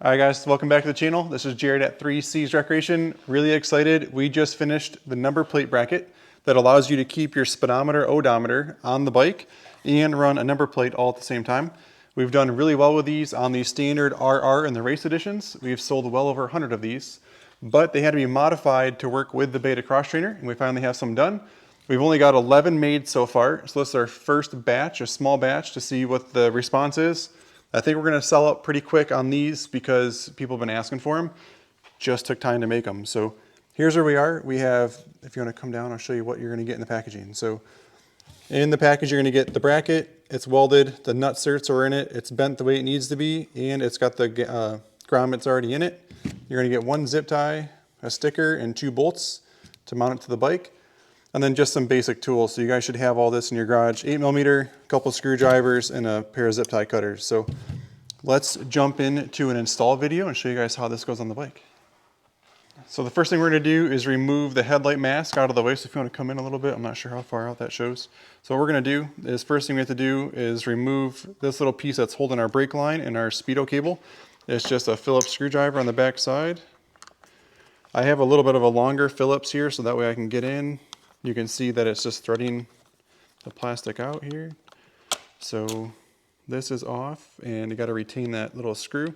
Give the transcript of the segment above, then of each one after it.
Alright guys, welcome back to the channel. This is Jared at 3C's Recreation. Really excited. We just finished the number plate bracket that allows you to keep your speedometer, odometer on the bike and run a number plate all at the same time. We've done really well with these on the standard RR and the race editions. We've sold well over 100 of these, but they had to be modified to work with the Beta Cross Trainer, and we finally have some done. We've only got 11 made so far, so this is our first batch, a small batch, to see what the response is. I think we're gonna sell out pretty quick on these because people have been asking for them. Just took time to make them. So here's where we are. We have, if you wanna come down, I'll show you what you're gonna get in the packaging. So in the package, you're gonna get the bracket, it's welded, the nut certs are in it, it's bent the way it needs to be, and it's got the grommets already in it. You're gonna get one zip tie, a sticker, and 2 bolts to mount it to the bike. And then just some basic tools. So you guys should have all this in your garage. 8mm, a couple screwdrivers, and a pair of zip tie cutters. So let's jump into an install video and show you guys how this goes on the bike. So the first thing we're gonna do is remove the headlight mask out of the way. So if you wanna come in a little bit, I'm not sure how far out that shows. So what we're gonna do is, first thing we have to do is remove this little piece that's holding our brake line and our Speedo cable. It's just a Phillips screwdriver on the back side. I have a little bit of a longer Phillips here, so that way I can get in. You can see that it's just threading the plastic out here. So this is off, and you got to retain that little screw.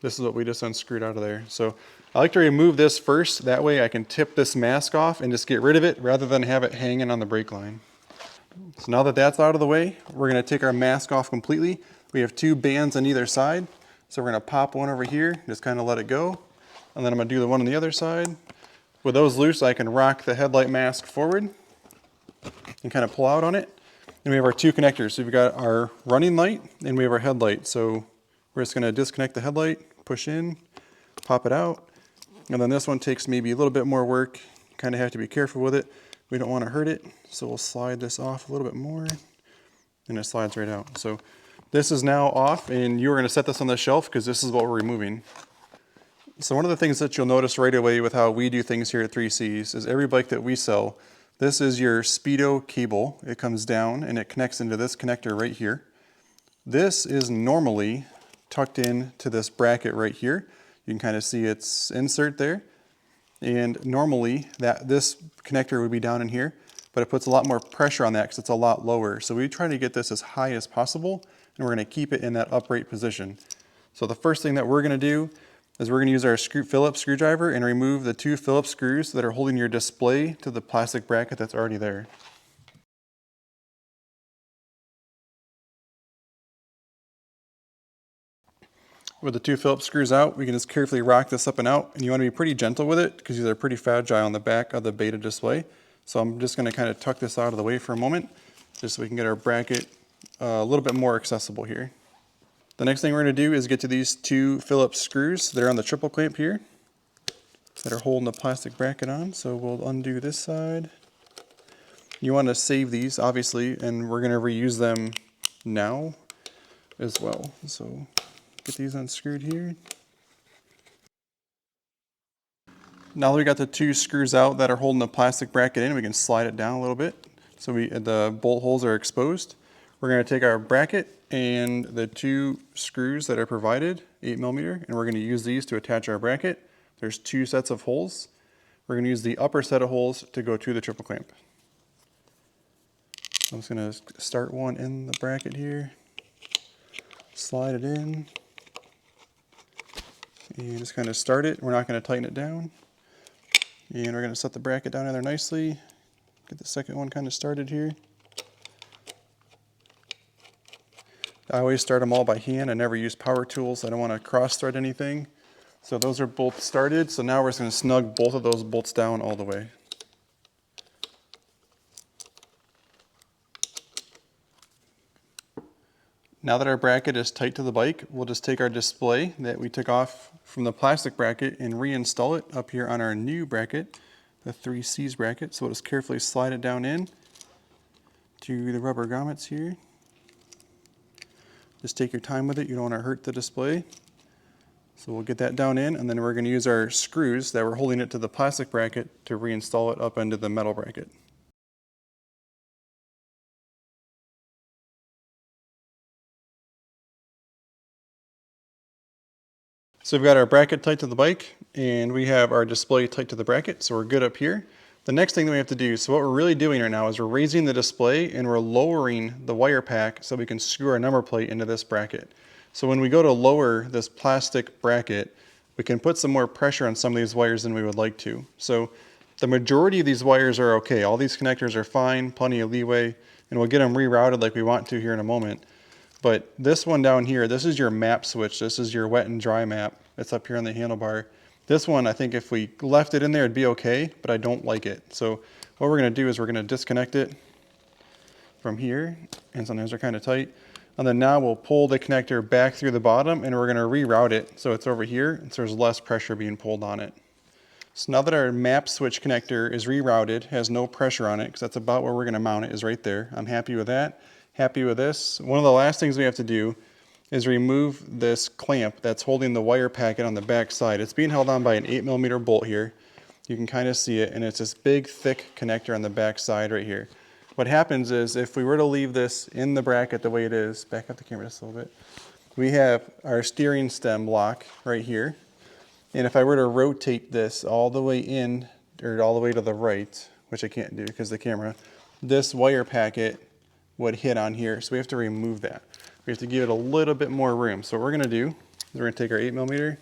This is what we just unscrewed out of there. So I like to remove this first. That way I can tip this mask off and just get rid of it rather than have it hanging on the brake line. So now that that's out of the way, we're going to take our mask off completely. We have 2 bands on either side. So we're going to pop one over here, just kind of let it go. And then I'm going to do the one on the other side. With those loose, I can rock the headlight mask forward and kind of pull out on it. And we have our 2 connectors. So we've got our running light and we have our headlight. So we're just gonna disconnect the headlight, push in, pop it out. And then this one takes maybe a little bit more work. You kind of have to be careful with it. We don't want to hurt it. So we'll slide this off a little bit more and it slides right out. So this is now off, and you're gonna set this on the shelf because this is what we're removing. So one of the things that you'll notice right away with how we do things here at 3Cs is every bike that we sell, this is your Speedo cable. It comes down and it connects into this connector right here. This is normally tucked in to this bracket right here. You can kind of see its insert there. And normally this connector would be down in here, but it puts a lot more pressure on that because it's a lot lower. So we try to get this as high as possible, and we're gonna keep it in that upright position. So the first thing that we're gonna do is we're going to use our Phillips screwdriver and remove the 2 Phillips screws that are holding your display to the plastic bracket that's already there. With the 2 Phillips screws out, we can just carefully rock this up and out, and you want to be pretty gentle with it because these are pretty fragile on the back of the Beta display. So I'm just going to kind of tuck this out of the way for a moment, just so we can get our bracket a little bit more accessible here. The next thing we're going to do is get to these 2 Phillips screws. They're on the triple clamp here that are holding the plastic bracket on. So we'll undo this side. You want to save these, obviously, and we're going to reuse them now as well. So get these unscrewed here. Now that we got the 2 screws out that are holding the plastic bracket in, we can slide it down a little bit so the bolt holes are exposed. We're going to take our bracket and the 2 screws that are provided, 8mm, and we're going to use these to attach our bracket. There's 2 sets of holes. We're going to use the upper set of holes to go to the triple clamp. I'm just going to start one in the bracket here, slide it in, and just kind of start it. We're not going to tighten it down. And we're going to set the bracket down in there nicely. Get the second one kind of started here. I always start them all by hand. I never use power tools. I don't want to cross thread anything. So those are both started. So now we're just going to snug both of those bolts down all the way. Now that our bracket is tight to the bike, we'll just take our display that we took off from the plastic bracket and reinstall it up here on our new bracket, the 3C's bracket. So we'll just carefully slide it down in to the rubber grommets here. Just take your time with it. You don't want to hurt the display. So we'll get that down in, and then we're going to use our screws that were holding it to the plastic bracket to reinstall it up into the metal bracket. So we've got our bracket tight to the bike and we have our display tight to the bracket, so we're good up here. The next thing that we have to do, so what we're really doing right now is we're raising the display and we're lowering the wire pack so we can screw our number plate into this bracket. So when we go to lower this plastic bracket, we can put some more pressure on some of these wires than we would like to. So the majority of these wires are okay. All these connectors are fine, plenty of leeway, and we'll get them rerouted like we want to here in a moment. But this one down here, this is your map switch. This is your wet and dry map. It's up here on the handlebar. This one, I think if we left it in there, it'd be okay, but I don't like it. So what we're gonna do is we're gonna disconnect it from here, and sometimes they're kind of tight. And then now we'll pull the connector back through the bottom and we're gonna reroute it so it's over here, so there's less pressure being pulled on it. So now that our map switch connector is rerouted, has no pressure on it, because that's about where we're gonna mount it, is right there. I'm happy with that. Happy with this. One of the last things we have to do is remove this clamp that's holding the wire packet on the back side. It's being held on by an 8mm bolt here. You can kind of see it, and it's this big, thick connector on the back side right here. What happens is if we were to leave this in the bracket the way it is, back up the camera just a little bit, we have our steering stem lock right here. And if I were to rotate this all the way in, or all the way to the right, which I can't do because of the camera, this wire packet would hit on here, so we have to remove that. We have to give it a little bit more room. So what we're gonna do is we're gonna take our 8mm,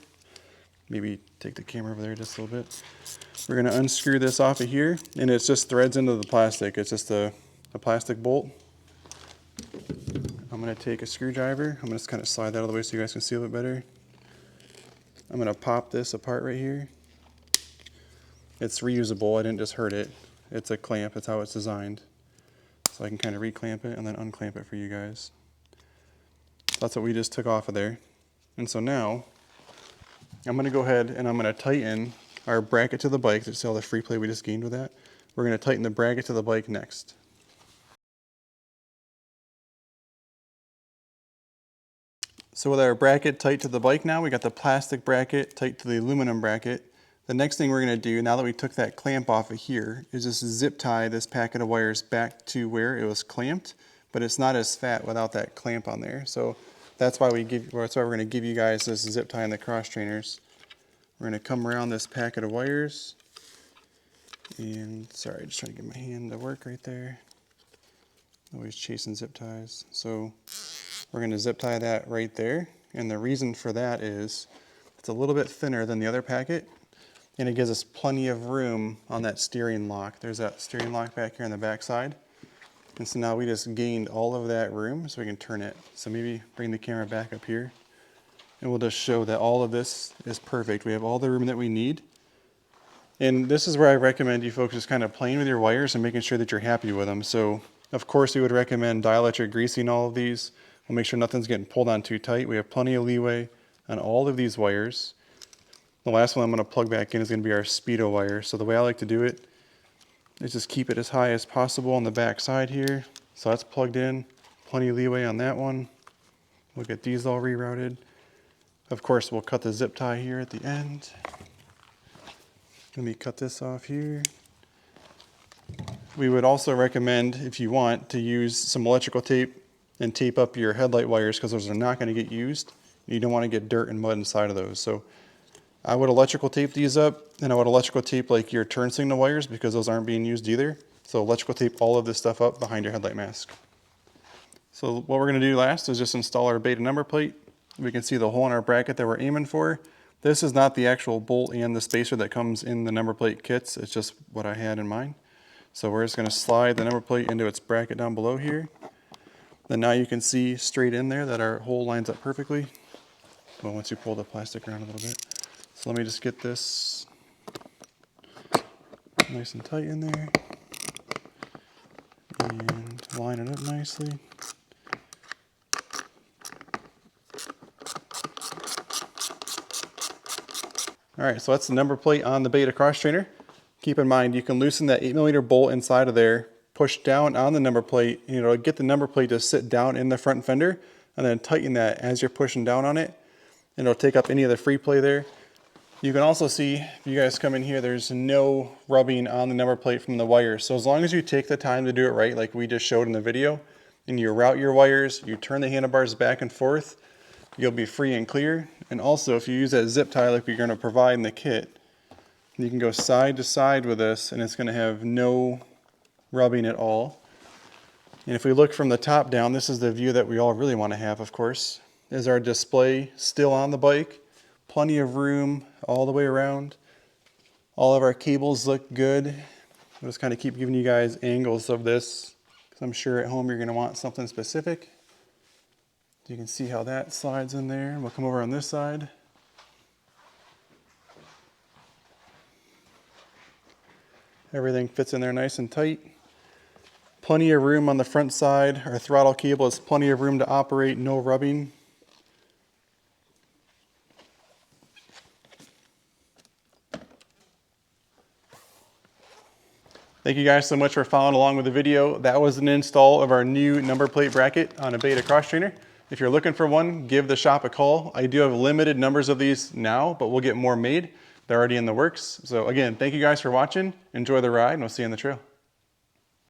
maybe take the camera over there just a little bit. We're gonna unscrew this off of here, and it's just threads into the plastic. It's just a plastic bolt. I'm gonna take a screwdriver. I'm gonna just kind of slide that out of the way so you guys can see a little bit better. I'm gonna pop this apart right here. It's reusable, I didn't just hurt it. It's a clamp, that's how it's designed. So I can kind of reclamp it and then unclamp it for you guys. So that's what we just took off of there. And so now, I'm gonna go ahead and I'm gonna tighten our bracket to the bike. To see all the free play we just gained with that. We're gonna tighten the bracket to the bike next. So with our bracket tight to the bike now, we got the plastic bracket tight to the aluminum bracket. The next thing we're gonna do, now that we took that clamp off of here, is just zip tie this packet of wires back to where it was clamped, but it's not as fat without that clamp on there. So that's why we're gonna give you guys this zip tie in the cross trainers. We're gonna come around this packet of wires, and sorry, just trying to get my hand to work right there. Always chasing zip ties. So we're gonna zip tie that right there, and the reason for that is it's a little bit thinner than the other packet, and it gives us plenty of room on that steering lock. There's that steering lock back here on the back side. And so now we just gained all of that room so we can turn it. So maybe bring the camera back up here, and we'll just show that all of this is perfect. We have all the room that we need. And this is where I recommend you folks just kind of playing with your wires and making sure that you're happy with them. So of course we would recommend dielectric greasing all of these. We'll make sure nothing's getting pulled on too tight. We have plenty of leeway on all of these wires. The last one I'm gonna plug back in is gonna be our Speedo wire. So the way I like to do it is just keep it as high as possible on the back side here. So that's plugged in, plenty of leeway on that one. We'll get these all rerouted. Of course, we'll cut the zip tie here at the end. Let me cut this off here. We would also recommend, if you want, to use some electrical tape and tape up your headlight wires, because those are not gonna get used. You don't wanna get dirt and mud inside of those. So I would electrical tape these up, and I would electrical tape like your turn signal wires, because those aren't being used either. So electrical tape all of this stuff up behind your headlight mask. So what we're gonna do last is just install our beta number plate. We can see the hole in our bracket that we're aiming for. This is not the actual bolt and the spacer that comes in the number plate kits. It's just what I had in mind. So we're just gonna slide the number plate into its bracket down below here. Then now you can see straight in there that our hole lines up perfectly. Well, once you pull the plastic around a little bit. So let me just get this nice and tight in there and line it up nicely. All right, so that's the number plate on the Beta cross trainer. Keep in mind, you can loosen that 8mm bolt inside of there, push down on the number plate, and it'll get the number plate to sit down in the front fender, and then tighten that as you're pushing down on it, and it'll take up any of the free play there. You can also see, if you guys come in here, there's no rubbing on the number plate from the wires. So as long as you take the time to do it right, like we just showed in the video, and you route your wires, you turn the handlebars back and forth, you'll be free and clear. And also, if you use that zip tie like we're going to provide in the kit, you can go side to side with this and it's going to have no rubbing at all. And if we look from the top down, this is the view that we all really want to have, of course. Is our display still on the bike? Plenty of room all the way around. All of our cables look good. I'll just kind of keep giving you guys angles of this, because I'm sure at home you're going to want something specific. You can see how that slides in there. We'll come over on this side. Everything fits in there nice and tight. Plenty of room on the front side. Our throttle cable has plenty of room to operate, no rubbing. Thank you guys so much for following along with the video. That was an install of our new number plate bracket on a Beta cross trainer. If you're looking for one, give the shop a call. I do have limited numbers of these now, but we'll get more made. They're already in the works. So again, thank you guys for watching. Enjoy the ride, and we'll see you on the trail.